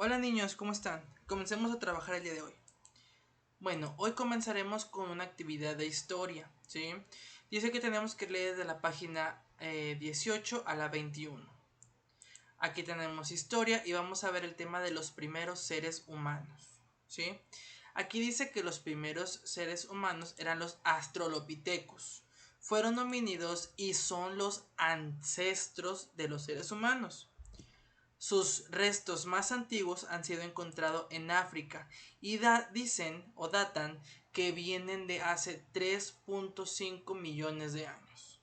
Hola niños, ¿cómo están? Comencemos a trabajar el día de hoy. Bueno, hoy comenzaremos con una actividad de historia, ¿sí? Dice que tenemos que leer de la página 18 a la 21. Aquí tenemos historia y vamos a ver el tema de los primeros seres humanos, ¿sí? Aquí dice que los primeros seres humanos eran los Australopithecus. Fueron homínidos y son los ancestros de los seres humanos. Sus restos más antiguos han sido encontrados en África y dicen o datan que vienen de hace 3.5 millones de años.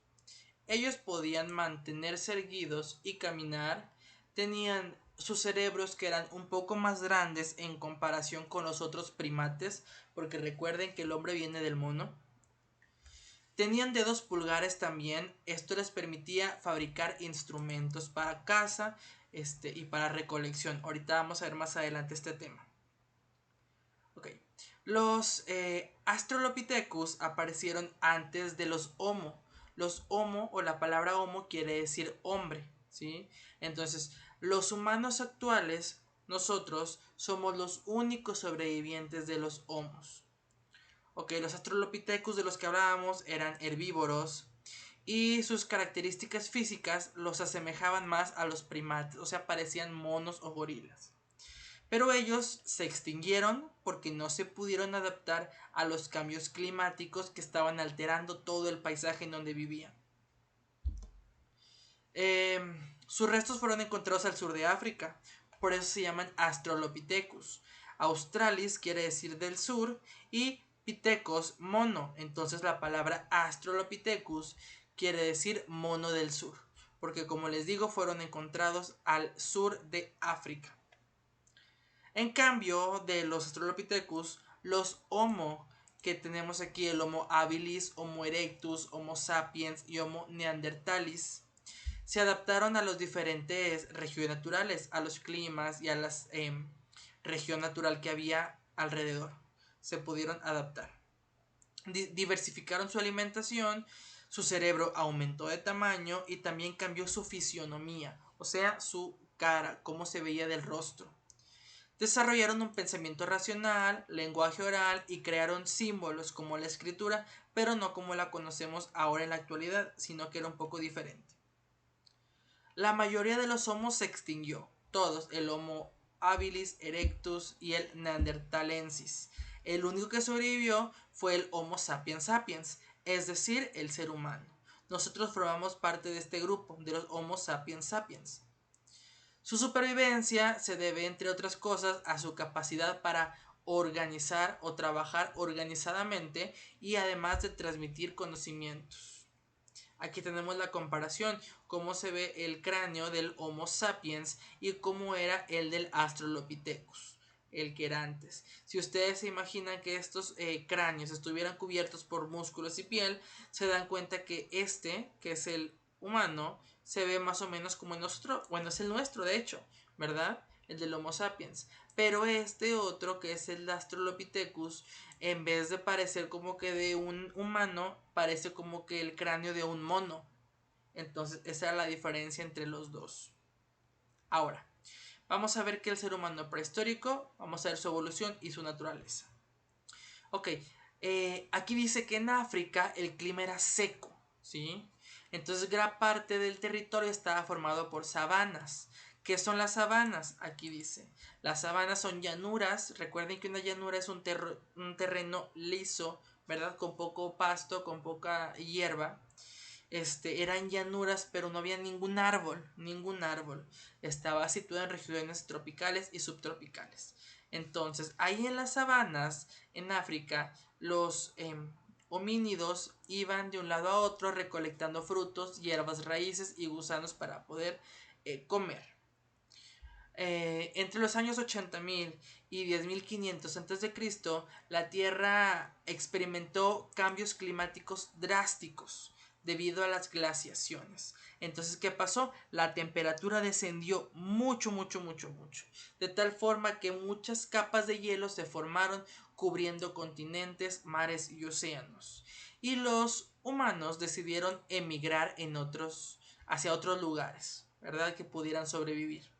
Ellos podían mantenerse erguidos y caminar, tenían sus cerebros que eran un poco más grandes en comparación con los otros primates, porque recuerden que el hombre viene del mono. Tenían dedos pulgares también, esto les permitía fabricar instrumentos para caza y para recolección. Ahorita vamos a ver más adelante este tema. Ok, los Australopithecus aparecieron antes de los Homo. Los Homo o la palabra Homo quiere decir hombre, ¿sí? Entonces, los humanos actuales, nosotros, somos los únicos sobrevivientes de los Homos. Ok, los Australopithecus de los que hablábamos eran herbívoros y sus características físicas los asemejaban más a los primates, o sea, parecían monos o gorilas. Pero ellos se extinguieron porque no se pudieron adaptar a los cambios climáticos que estaban alterando todo el paisaje en donde vivían. Sus restos fueron encontrados al sur de África, por eso se llaman Australopithecus. Australis quiere decir del sur y Pithecos mono, entonces la palabra Australopithecus quiere decir mono del sur, porque como les digo fueron encontrados al sur de África. En cambio de los Australopithecus, los Homo que tenemos aquí, el Homo habilis, Homo erectus, Homo sapiens y Homo neanderthalis, se adaptaron a los diferentes regiones naturales, a los climas y a la región natural que había alrededor. Se pudieron adaptar. Diversificaron su alimentación, su cerebro aumentó de tamaño y también cambió su fisionomía, o sea, su cara, cómo se veía del rostro. Desarrollaron un pensamiento racional, lenguaje oral y crearon símbolos como la escritura, pero no como la conocemos ahora en la actualidad, sino que era un poco diferente. La mayoría de los homos se extinguió, todos, el Homo habilis, erectus y el neanderthalensis. El único que sobrevivió fue el Homo sapiens sapiens, es decir, el ser humano. Nosotros formamos parte de este grupo, de los Homo sapiens sapiens. Su supervivencia se debe, entre otras cosas, a su capacidad para organizar o trabajar organizadamente y además de transmitir conocimientos. Aquí tenemos la comparación, cómo se ve el cráneo del Homo sapiens y cómo era el del Australopithecus, el que era antes. Si ustedes se imaginan que estos cráneos estuvieran cubiertos por músculos y piel, se dan cuenta que este, que es el humano, se ve más o menos como el nuestro, bueno, es el nuestro de hecho, ¿verdad? El del Homo sapiens. Pero este otro, que es el Australopithecus, en vez de parecer como que de un humano, parece como que el cráneo de un mono. Entonces, esa es la diferencia entre los dos. Ahora, vamos a ver qué es el ser humano prehistórico, vamos a ver su evolución y su naturaleza. Ok, aquí dice que en África el clima era seco, ¿sí? Entonces gran parte del territorio estaba formado por sabanas. ¿Qué son las sabanas? Aquí dice. Las sabanas son llanuras. Recuerden que una llanura es un terreno liso, ¿verdad? Con poco pasto, con poca hierba. Eran llanuras, pero no había ningún árbol, ningún árbol. Estaba situado en regiones tropicales y subtropicales. Entonces, ahí en las sabanas, en África, los homínidos iban de un lado a otro recolectando frutos, hierbas, raíces y gusanos para poder comer. Entre los años 80.000 y 10.500 a.C., la Tierra experimentó cambios climáticos drásticos debido a las glaciaciones. Entonces, ¿qué pasó? La temperatura descendió mucho, mucho, mucho, mucho. De tal forma que muchas capas de hielo se formaron cubriendo continentes, mares y océanos. Y los humanos decidieron emigrar hacia otros lugares, ¿verdad? Que pudieran sobrevivir.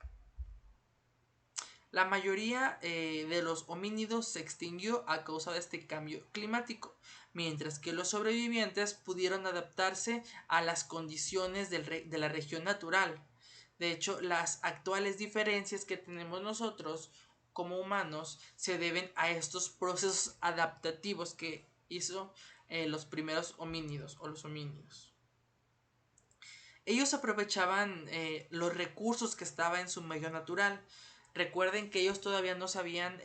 La mayoría de los homínidos se extinguió a causa de este cambio climático, mientras que los sobrevivientes pudieron adaptarse a las condiciones de la región natural. De hecho, las actuales diferencias que tenemos nosotros como humanos se deben a estos procesos adaptativos que hizo los primeros homínidos o los homínidos. Ellos aprovechaban los recursos que estaba en su medio natural. Recuerden que ellos todavía no sabían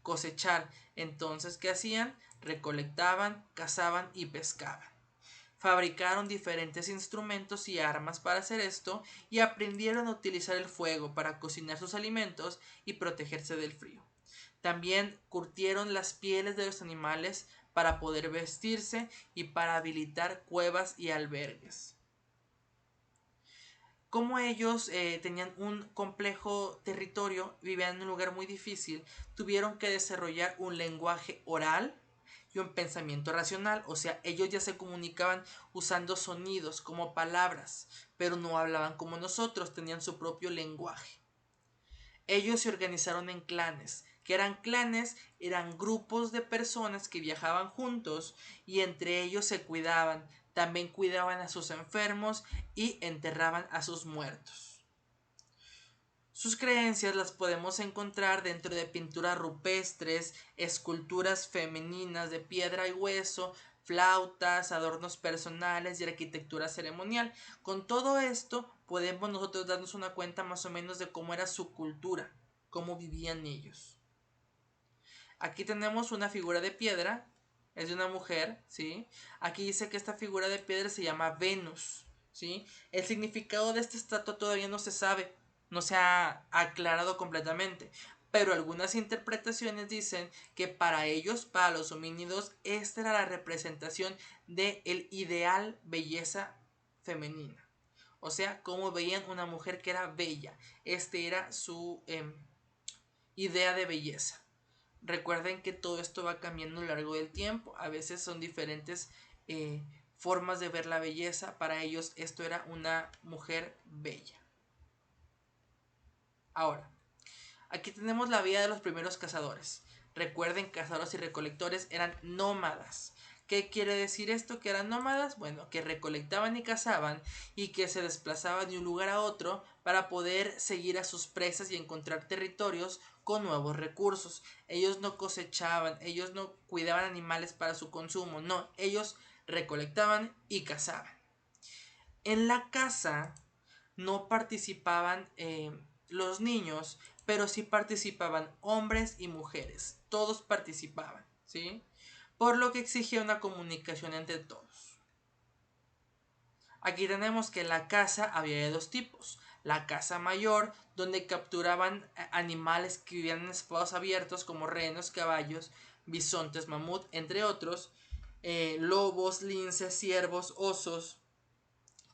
cosechar. Entonces, ¿qué hacían? Recolectaban, cazaban y pescaban. Fabricaron diferentes instrumentos y armas para hacer esto y aprendieron a utilizar el fuego para cocinar sus alimentos y protegerse del frío. También curtieron las pieles de los animales para poder vestirse y para habilitar cuevas y albergues. Como ellos tenían un complejo territorio, vivían en un lugar muy difícil, tuvieron que desarrollar un lenguaje oral y un pensamiento racional. O sea, ellos ya se comunicaban usando sonidos como palabras, pero no hablaban como nosotros, tenían su propio lenguaje. Ellos se organizaron en clanes. ¿Qué eran clanes? Eran grupos de personas que viajaban juntos y entre ellos se cuidaban. También cuidaban a sus enfermos y enterraban a sus muertos. Sus creencias las podemos encontrar dentro de pinturas rupestres, esculturas femeninas de piedra y hueso, flautas, adornos personales y arquitectura ceremonial. Con todo esto podemos nosotros darnos una cuenta más o menos de cómo era su cultura, cómo vivían ellos. Aquí tenemos una figura de piedra, es de una mujer, ¿sí? Aquí dice que esta figura de piedra se llama Venus, ¿sí? El significado de esta estatua todavía no se sabe, no se ha aclarado completamente, pero algunas interpretaciones dicen que para ellos, para los homínidos, esta era la representación del ideal belleza femenina. O sea, cómo veían una mujer que era bella. Este era su idea de belleza. Recuerden que todo esto va cambiando a lo largo del tiempo. A veces son diferentes formas de ver la belleza. Para ellos esto era una mujer bella. Ahora, aquí tenemos la vida de los primeros cazadores. Recuerden, cazadores y recolectores eran nómadas. ¿Qué quiere decir esto? ¿Que eran nómadas? Bueno, que recolectaban y cazaban y que se desplazaban de un lugar a otro para poder seguir a sus presas y encontrar territorios con nuevos recursos. Ellos no cosechaban, ellos no cuidaban animales para su consumo, no, ellos recolectaban y cazaban. En la caza no participaban los niños, pero sí participaban hombres y mujeres. Todos participaban, ¿sí? Por lo que exigía una comunicación entre todos. Aquí tenemos que en la caza había de dos tipos. La caza mayor, donde capturaban animales que vivían en espacios abiertos como renos, caballos, bisontes, mamut, entre otros, lobos, linces, ciervos, osos,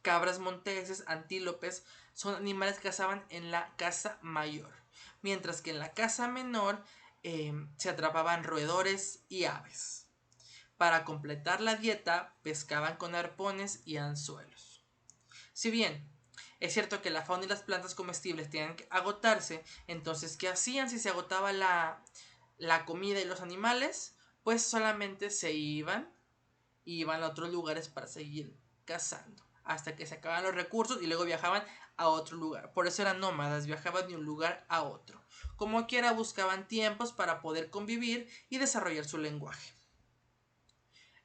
cabras monteses, antílopes, son animales que cazaban en la caza mayor. Mientras que en la caza menor se atrapaban roedores y aves. Para completar la dieta, pescaban con arpones y anzuelos. Si bien es cierto que la fauna y las plantas comestibles tienen que agotarse, entonces, ¿qué hacían si se agotaba la comida y los animales? Pues solamente se iban a otros lugares para seguir cazando hasta que se acababan los recursos y luego viajaban a otro lugar. Por eso eran nómadas, viajaban de un lugar a otro. Como quiera buscaban tiempos para poder convivir y desarrollar su lenguaje.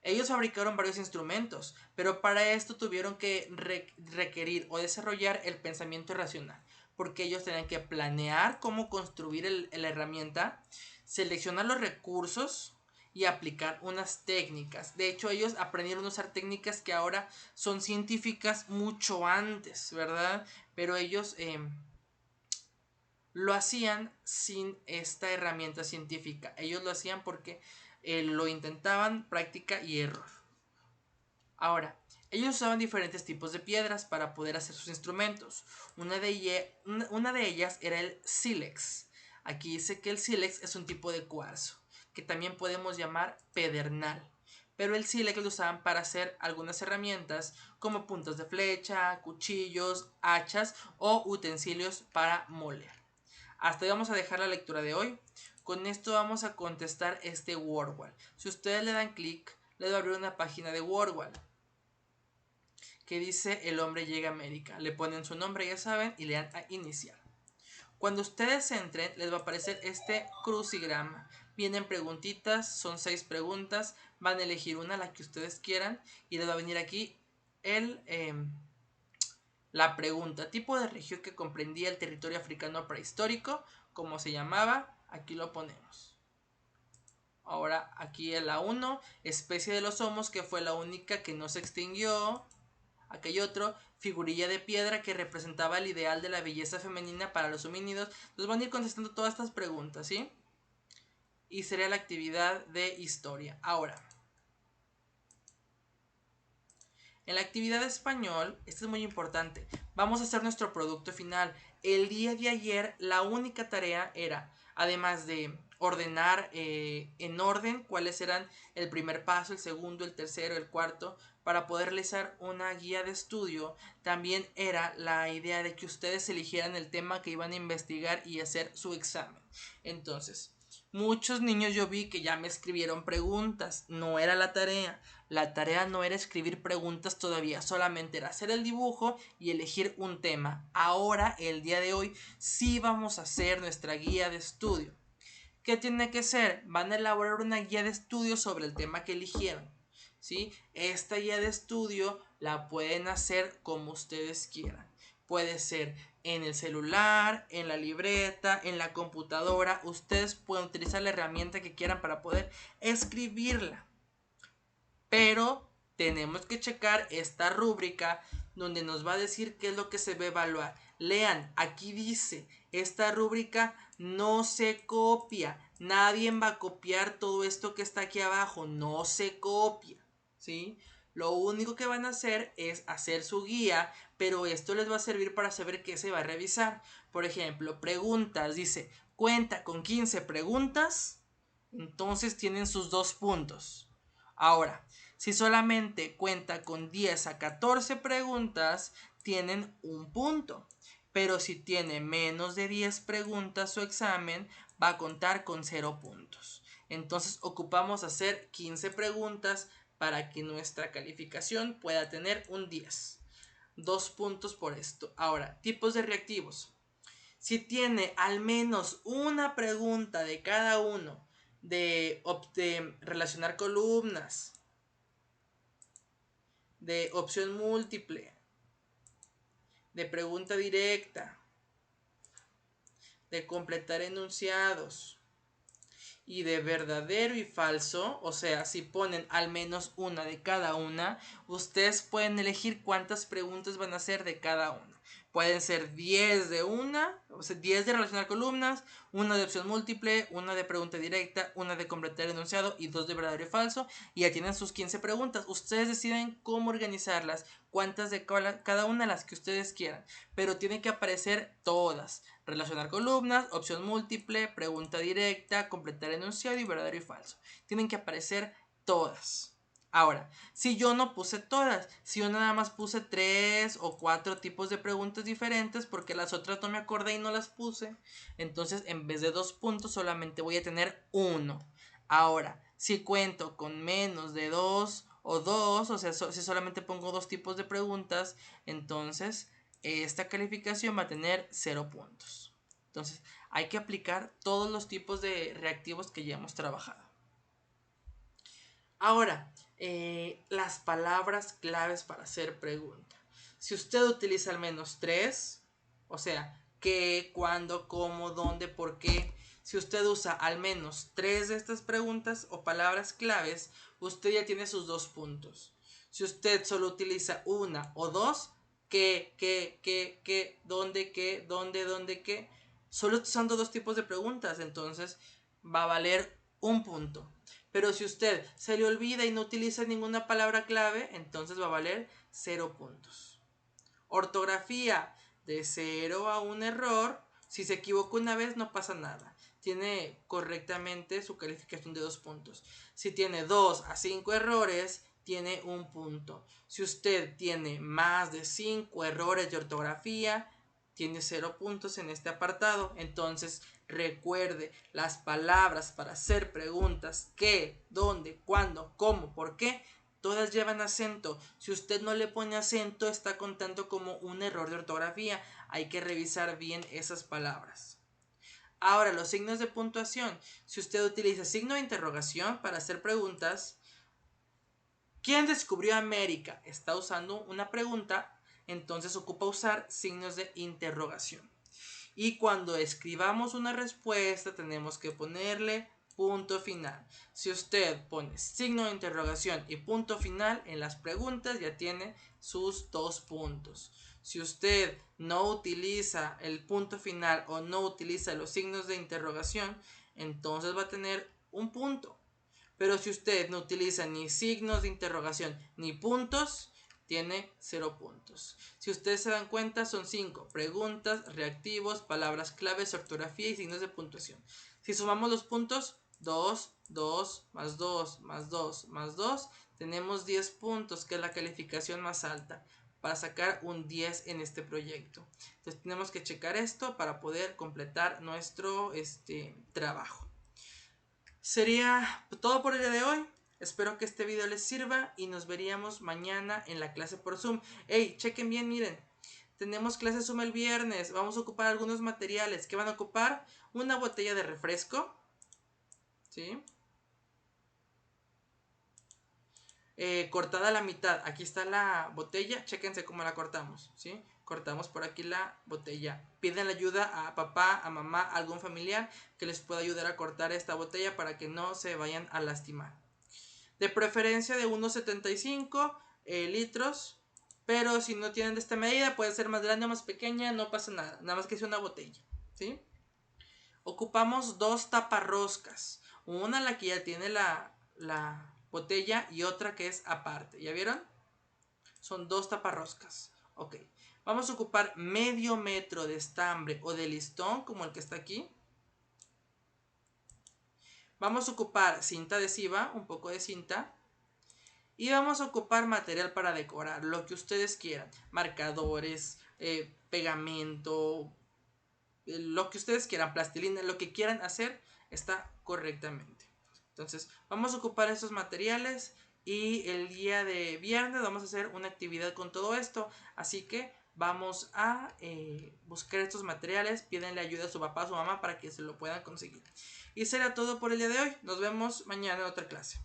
Ellos fabricaron varios instrumentos, pero para esto tuvieron que requerir o desarrollar el pensamiento racional, porque ellos tenían que planear cómo construir la herramienta, seleccionar los recursos y aplicar unas técnicas. De hecho, ellos aprendieron a usar técnicas que ahora son científicas mucho antes, ¿verdad? Pero ellos lo hacían sin esta herramienta científica. Ellos lo hacían porque lo intentaban, práctica y error. Ahora, ellos usaban diferentes tipos de piedras para poder hacer sus instrumentos. Una de ellas era el sílex. Aquí dice que el sílex es un tipo de cuarzo, que también podemos llamar pedernal. Pero el sílex lo usaban para hacer algunas herramientas como puntas de flecha, cuchillos, hachas o utensilios para moler. Hasta ahí vamos a dejar la lectura de hoy. Con esto vamos a contestar este WordWall. Si ustedes le dan clic, les va a abrir una página de WordWall que dice El hombre llega a América. Le ponen su nombre, ya saben, y le dan a iniciar. Cuando ustedes entren, les va a aparecer este crucigrama. Vienen preguntitas, son 6 preguntas. Van a elegir una, la que ustedes quieran, y les va a venir aquí la pregunta. Tipo de región que comprendía el territorio africano prehistórico, como se llamaba, aquí lo ponemos. Ahora aquí en la 1, especie de los homos, que fue la única que no se extinguió. Aquí hay otro, figurilla de piedra, que representaba el ideal de la belleza femenina para los homínidos. Nos van a ir contestando todas estas preguntas, ¿sí? Y sería la actividad de historia. Ahora, en la actividad de español, esto es muy importante, vamos a hacer nuestro producto final. El día de ayer, la única tarea era, además de ordenar en orden cuáles eran el primer paso, el segundo, el tercero, el cuarto, para poder realizar una guía de estudio, también era la idea de que ustedes eligieran el tema que iban a investigar y hacer su examen. Entonces, muchos niños yo vi que ya me escribieron preguntas, no era la tarea. La tarea no era escribir preguntas todavía, solamente era hacer el dibujo y elegir un tema. Ahora, el día de hoy, sí vamos a hacer nuestra guía de estudio. ¿Qué tiene que ser? Van a elaborar una guía de estudio sobre el tema que eligieron. ¿Sí? Esta guía de estudio la pueden hacer como ustedes quieran. Puede ser en el celular, en la libreta, en la computadora. Ustedes pueden utilizar la herramienta que quieran para poder escribirla. Pero tenemos que checar esta rúbrica donde nos va a decir qué es lo que se va a evaluar. Lean, aquí dice, esta rúbrica no se copia. Nadie va a copiar todo esto que está aquí abajo. No se copia, ¿sí? Lo único que van a hacer es hacer su guía, pero esto les va a servir para saber qué se va a revisar. Por ejemplo, preguntas. Dice, cuenta con 15 preguntas, entonces tienen sus 2 puntos. Ahora, si solamente cuenta con 10 a 14 preguntas, tienen un punto. Pero si tiene menos de 10 preguntas su examen, va a contar con 0 puntos. Entonces ocupamos hacer 15 preguntas para que nuestra calificación pueda tener un 10. 2 puntos por esto. Ahora, tipos de reactivos. Si tiene al menos una pregunta de cada uno de relacionar columnas, de opción múltiple, de pregunta directa, de completar enunciados y de verdadero y falso, o sea, si ponen al menos una de cada una, ustedes pueden elegir cuántas preguntas van a hacer de cada una. Pueden ser 10 de una, o sea, 10 de relacionar columnas, una de opción múltiple, una de pregunta directa, una de completar enunciado y 2 de verdadero y falso. Y ya tienen sus 15 preguntas. Ustedes deciden cómo organizarlas, cuántas de cada una las que ustedes quieran. Pero tienen que aparecer todas. Relacionar columnas, opción múltiple, pregunta directa, completar enunciado y verdadero y falso. Tienen que aparecer todas. Ahora, si yo no puse todas, si yo nada más puse 3 o 4 tipos de preguntas diferentes porque las otras no me acordé y no las puse, entonces en vez de 2 puntos solamente voy a tener 1. Ahora, si cuento con menos de 2 o 2, o sea, si solamente pongo 2 tipos de preguntas, entonces esta calificación va a tener 0 puntos. Entonces, hay que aplicar todos los tipos de reactivos que ya hemos trabajado. Ahora, las palabras claves para hacer pregunta. Si usted utiliza al menos 3, o sea, qué, cuándo, cómo, dónde, por qué. Si usted usa al menos 3 de estas preguntas o palabras claves, usted ya tiene sus 2 puntos. Si usted solo utiliza una o dos, qué, dónde, qué, solo usando 2 tipos de preguntas, entonces va a valer un punto. Pero si usted se le olvida y no utiliza ninguna palabra clave, entonces va a valer 0 puntos. Ortografía, de 0 a 1 error. Si se equivoca una vez no pasa nada. Tiene correctamente su calificación de 2 puntos. Si tiene 2 a 5 errores, tiene 1 punto. Si usted tiene más de 5 errores de ortografía, tiene 0 puntos en este apartado. Entonces recuerde, las palabras para hacer preguntas, qué, dónde, cuándo, cómo, por qué, todas llevan acento. Si usted no le pone acento, está contando como un error de ortografía. Hay que revisar bien esas palabras. Ahora, los signos de puntuación. Si usted utiliza signo de interrogación para hacer preguntas, ¿quién descubrió América? Está usando una pregunta, entonces ocupa usar signos de interrogación. Y cuando escribamos una respuesta tenemos que ponerle punto final. Si usted pone signo de interrogación y punto final en las preguntas, ya tiene sus 2 puntos. Si usted no utiliza el punto final o no utiliza los signos de interrogación, entonces va a tener un punto. Pero si usted no utiliza ni signos de interrogación ni puntos, tiene 0 puntos. Si ustedes se dan cuenta, son 5 preguntas, reactivos, palabras claves, ortografía y signos de puntuación. Si sumamos los puntos, 2, 2, más 2, más 2, más 2, tenemos 10 puntos, que es la calificación más alta para sacar un 10 en este proyecto. Entonces tenemos que checar esto para poder completar nuestro trabajo. Sería todo por el día de hoy. Espero que este video les sirva y nos veríamos mañana en la clase por Zoom. Hey, chequen bien, miren. Tenemos clase Zoom el viernes. Vamos a ocupar algunos materiales. ¿Qué van a ocupar? Una botella de refresco. ¿Sí? Cortada a la mitad. Aquí está la botella. Chéquense cómo la cortamos. ¿Sí? Cortamos por aquí la botella. Piden la ayuda a papá, a mamá, a algún familiar que les pueda ayudar a cortar esta botella para que no se vayan a lastimar. De preferencia de unos 75 litros. Pero si no tienen de esta medida, puede ser más grande o más pequeña, no pasa nada. Nada más que sea una botella. ¿Sí? Ocupamos 2 taparroscas. Una la que ya tiene la botella y otra que es aparte. ¿Ya vieron? Son 2 taparroscas. Ok. Vamos a ocupar medio metro de estambre o de listón, como el que está aquí. Vamos a ocupar cinta adhesiva, un poco de cinta. Y vamos a ocupar material para decorar, lo que ustedes quieran. Marcadores, pegamento, lo que ustedes quieran, plastilina, lo que quieran hacer está correctamente. Entonces vamos a ocupar estos materiales y el día de viernes vamos a hacer una actividad con todo esto. Así que vamos a buscar estos materiales, pídenle ayuda a su papá, a su mamá para que se lo puedan conseguir. Y será todo por el día de hoy. Nos vemos mañana en otra clase.